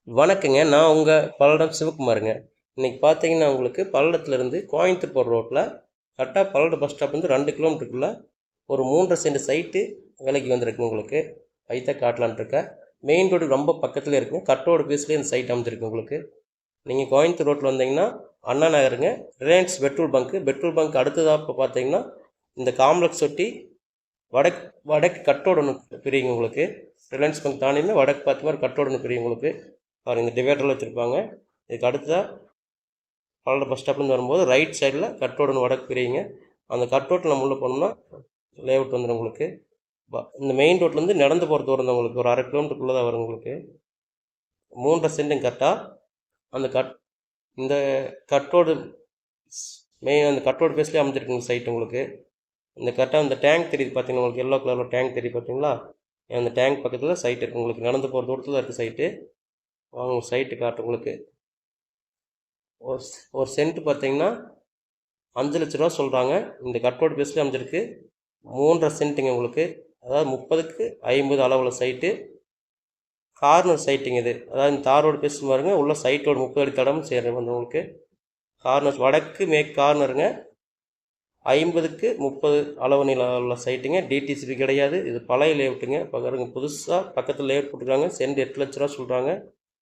வணக்கங்க. நான் உங்க பல்லடம் சிவகுமாருங்க. இன்னைக்கு பார்த்தீங்கன்னா, உங்களுக்கு பல்லடத்துலேருந்து கோயம்புத்தூர் போற ரோட்ல கரெக்ட்டா பல்லடம் பஸ் ஸ்டாப்லேருந்து 2 கிலோமீட்டருக்குள்ள ஒரு 3 1/2 சென்ட் சைட்டு விலைக்கு வந்திருக்குங்க உங்களுக்கு. அதைத்தான் காட்டலான்ட்டு இருக்கேன். மெயின் ரோடுக்கு ரொம்ப பக்கத்திலே இருக்குங்க. கட் ரோடு பேஸ்லயே இந்த சைட் அமைஞ்சிருக்கு உங்களுக்கு. நீங்க கோயம்புத்தூர் ரோட்ல வந்தீங்கன்னா, அண்ணா நகருங்க. Reliance petrol bunk. Petrol bunk அடுத்ததாப்புல பார்த்தீங்கன்னா, இந்த காம்ப்ளெக்ஸ் ஒட்டி வடக்கு வடக்கு கட் ரோடு ஒண்ணு பிரியுங்க உங்களுக்கு. ரிலையன்ஸ் பங்க் தாண்டினா வடக்கு பார்த்த மாதிரி கட் ரோடு ஒண்ணு பிரியும் உங்களுக்கு. பாருங்க, இந்த டிவைடரில் வச்சுருப்பாங்க. இதுக்கு அடுத்ததாக பல்லடம் பஸ் ஸ்டாப்லேருந்து வரும்போது ரைட் சைடில் கட் ரோடு ஒன்று வடக்கு பிரியுங்க. அந்த கட் ரோட்டில் நம்ம உள்ளே போனோம்னா லேஅவுட் வந்துடும் உங்களுக்கு. இந்த மெயின் ரோட்லேருந்து நடந்து போகிற தூரம் தான் உங்களுக்கு. ஒரு 1/2 கிலோமீட்டருக்குள்ளே தான் வரும் உங்களுக்கு. 3 1/2 சென்ட்டுங்க கரெக்டாக. அந்த இந்த கட் ரோடு மெயின் அந்த கட் ரோடு பேஸ்லேயே அமைஞ்சிருக்குங்க சைட் உங்களுக்கு. இந்த கரெக்டாக இந்த டேங்க் தெரியுது பார்த்தீங்கன்னா உங்களுக்கு, எல்லோ கலரில் டேங்க் தெரியுது பார்த்தீங்களா? அந்த டேங்க் பக்கத்தில் சைட் இருக்குது உங்களுக்கு. நடந்து போகிற தூரத்தில் இருக்குது சைட்டு. வாங்க சைட்டு காட்டு உங்களுக்கு. ஒரு சென்ட் பார்த்தீங்கன்னா 5 லட்ச ரூபா சொல்கிறாங்க. இந்த கட் ரோடு பேஸ்லேயே அமைஞ்சிருக்கு. 3 1/2 சென்ட்டுங்க உங்களுக்கு. அதாவது 30க்கு 50 அளவில் சைட்டு. கார்னர் சைட்டுங்க இது. அதாவது இந்த தார் ரோடு பேஸ் பாருங்க, உள்ள சைட்டோட 30 அடி தடம் சேர்ற வந்து உங்களுக்கு. கார்னர் வடக்கு மேற்கு கார்னருங்க. 50க்கு 30 அளவு நீள உள்ள சைட்டுங்க. டிடிசிபி கிடையாது. இது பழைய லேஅவுட்டுங்க. பாருங்க, புதுசாக பக்கத்தில் லேஅவுட் போட்டுருக்காங்க. சென்ட் 8 லட்ச ரூபா சொல்கிறாங்க.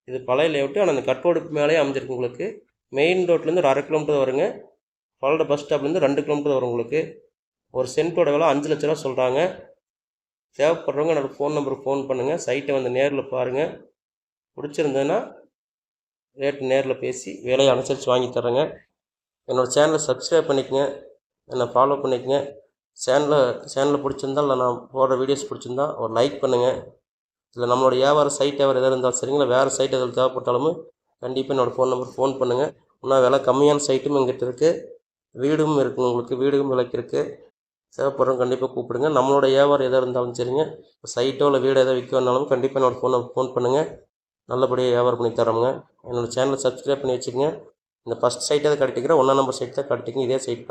இது பழைய லேஅவுட்டு. ஆனால் அந்த கட் ரோடுக்கு மேலேயே அமைஞ்சிருக்கு உங்களுக்கு. மெயின் ரோட்லேருந்து ஒரு 1/2 கிலோமீட்டர் வருங்க. பல்லடம் பஸ் ஸ்டாப்லேருந்து 2 கிலோமீட்டர் வரும் உங்களுக்கு. ஒரு சென்ட்டோட விலை 5 லட்ச ரூபா சொல்கிறாங்க. தேவைப்படுறவங்க என்னோடய ஃபோன் நம்பருக்கு ஃபோன் பண்ணுங்கள். சைட்டை வந்து நேரில் பாருங்கள். பிடிச்சிருந்ததுன்னா ரேட்டு நேரில் பேசி விலையை அனுசரித்து வாங்கி தர்றேங்க. என்னோடய சேனலை சப்ஸ்கிரைப் பண்ணிக்கங்க. என்னை ஃபாலோ பண்ணிக்கங்க. சேனலில் பிடிச்சிருந்தா இல்லை நான் போடுற வீடியோஸ் பிடிச்சிருந்தா ஒரு லைக் பண்ணுங்கள். இல்லை நம்மளோட வியாபார சைட் வியாபாரம் எதாவது இருந்தாலும் சரிங்களா, வேறு சைட் எதாவது தேவைப்பட்டாலும் கண்டிப்பாக என்னோடய ஃபோன் நம்பருக்கு ஃபோன் பண்ணுங்கள். இன்னும் விலை கம்மியான சைட்டும் எங்கிட்ட இருக்குது. வீடும் இருக்குங்க உங்களுக்கு. வீடும் விலைக்கு இருக்குது. தேவைப்படுறவங்க கண்டிப்பாக கூப்பிடுங்க. நம்மளோட வியாபாரம் எதாக இருந்தாலும் சரிங்க, சைட்டோ இல்லை வீடு எதாவது விற்கணுன்னாலும் கண்டிப்பாக என்னோடய ஃபோன் நம்பருக்கு ஃபோன் பண்ணுங்கள். நல்லபடியாக வியாபாரம் பண்ணி தரோங்க. என்னோடய சேனலை சப்ஸ்கிரைப் பண்ணி வச்சுக்கோங்க. இந்த ஃபஸ்ட் சைட் எதாவது காட்டிக்கிறேன். 1ஆம் நம்பர் சைட் தான் காட்டிங்க. இதே சைட்